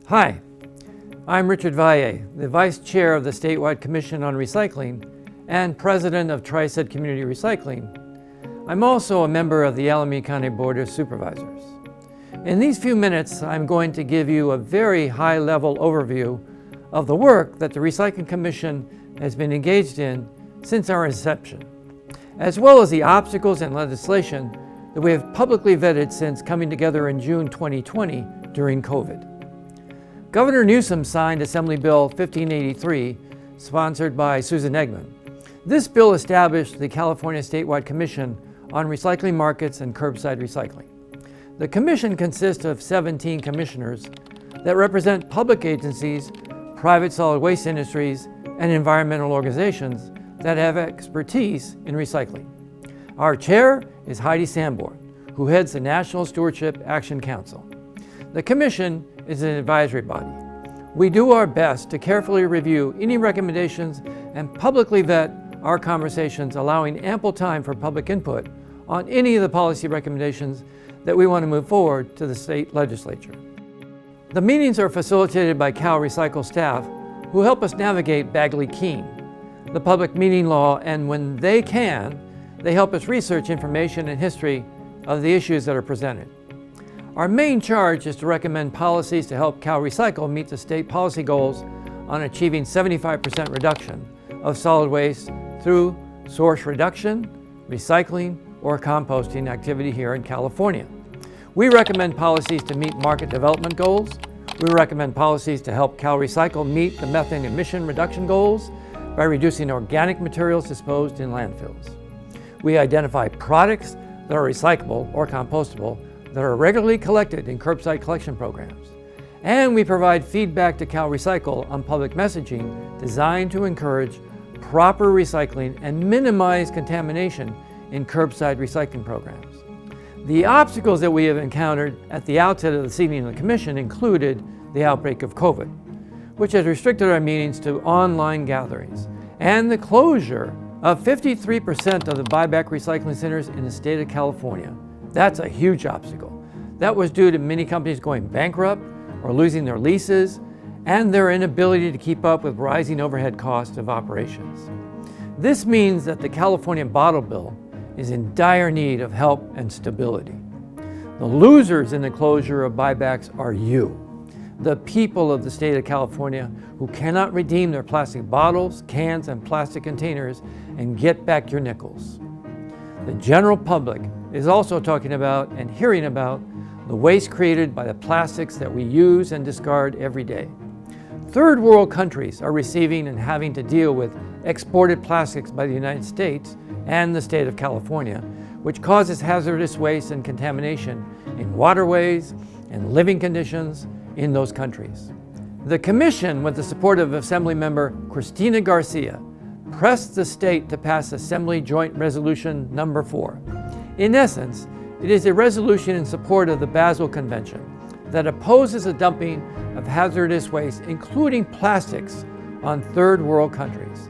Hi, I'm Richard Valle, the Vice Chair of the Statewide Commission on Recycling and President of Tri-State Community Recycling. I'm also a member of the Alameda County Board of Supervisors. In these few minutes, I'm going to give you a very high-level overview of the work that the Recycling Commission has been engaged in since our inception, as well as the obstacles and legislation that we have publicly vetted since coming together in June 2020 during COVID. Governor Newsom signed Assembly Bill 1583, sponsored by Susan Eggman. This bill established the California Statewide Commission on Recycling Markets and Curbside Recycling. The commission consists of 17 commissioners that represent public agencies, private solid waste industries, and environmental organizations that have expertise in recycling. Our chair is Heidi Sanborn, who heads the National Stewardship Action Council. The commission is an advisory body. We do our best to carefully review any recommendations and publicly vet our conversations, allowing ample time for public input on any of the policy recommendations that we want to move forward to the state legislature. The meetings are facilitated by CalRecycle staff who help us navigate Bagley-Keene, the public meeting law, and when they can, they help us research information and history of the issues that are presented. Our main charge is to recommend policies to help CalRecycle meet the state policy goals on achieving 75% reduction of solid waste through source reduction, recycling, or composting activity here in California. We recommend policies to meet market development goals. We recommend policies to help CalRecycle meet the methane emission reduction goals by reducing organic materials disposed in landfills. We identify products that are recyclable or compostable that are regularly collected in curbside collection programs. And we provide feedback to CalRecycle on public messaging designed to encourage proper recycling and minimize contamination in curbside recycling programs. The obstacles that we have encountered at the outset of the seating of the commission included the outbreak of COVID, which has restricted our meetings to online gatherings, and the closure of 53% of the buyback recycling centers in the state of California. That's a huge obstacle. That was due to many companies going bankrupt or losing their leases and their inability to keep up with rising overhead costs of operations. This means that the California bottle bill is in dire need of help and stability. The losers in the closure of buybacks are you, the people of the state of California who cannot redeem their plastic bottles, cans, and plastic containers and get back your nickels. The general public is also talking about and hearing about the waste created by the plastics that we use and discard every day. Third world countries are receiving and having to deal with exported plastics by the United States and the state of California, which causes hazardous waste and contamination in waterways and living conditions in those countries. The Commission, with the support of Assemblymember Cristina Garcia, pressed the state to pass Assembly Joint Resolution Number 4. In essence, it is a resolution in support of the Basel Convention that opposes the dumping of hazardous waste, including plastics, on third world countries.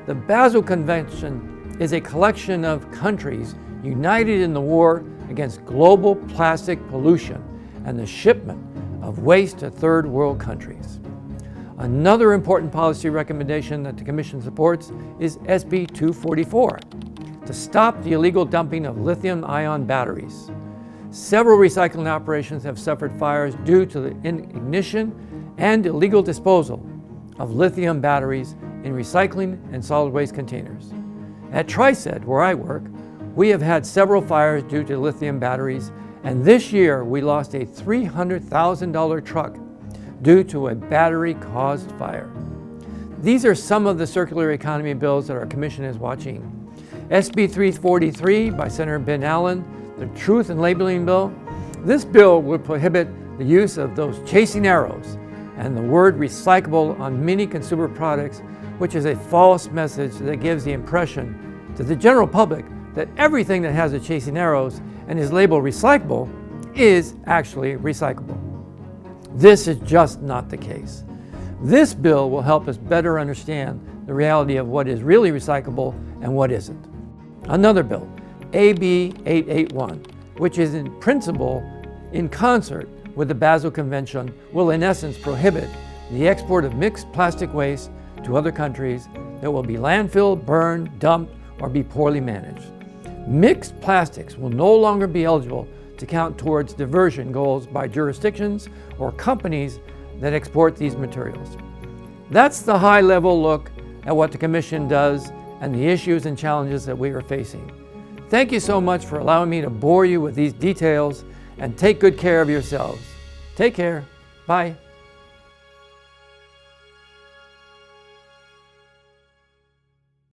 The Basel Convention is a collection of countries united in the war against global plastic pollution and the shipment of waste to third world countries. Another important policy recommendation that the Commission supports is SB 244, to stop the illegal dumping of lithium-ion batteries. Several recycling operations have suffered fires due to the ignition and illegal disposal of lithium batteries in recycling and solid waste containers. At Tri-State, where I work, we have had several fires due to lithium batteries, and this year we lost a $300,000 truck due to a battery-caused fire. These are some of the circular economy bills that our commission is watching. SB 343 by Senator Ben Allen, the Truth in Labeling Bill. This bill would prohibit the use of those chasing arrows and the word recyclable on many consumer products, which is a false message that gives the impression to the general public that everything that has a chasing arrows and is labeled recyclable is actually recyclable. This is just not the case. This bill will help us better understand the reality of what is really recyclable and what isn't. Another bill, AB 881, which is in principle in concert with the Basel Convention will in essence prohibit the export of mixed plastic waste to other countries that will be landfilled, burned, dumped, or be poorly managed. Mixed plastics will no longer be eligible to count towards diversion goals by jurisdictions or companies that export these materials. That's the high-level look at what the Commission does and the issues and challenges that we are facing. Thank you so much for allowing me to bore you with these details, and take good care of yourselves. Take care. Bye.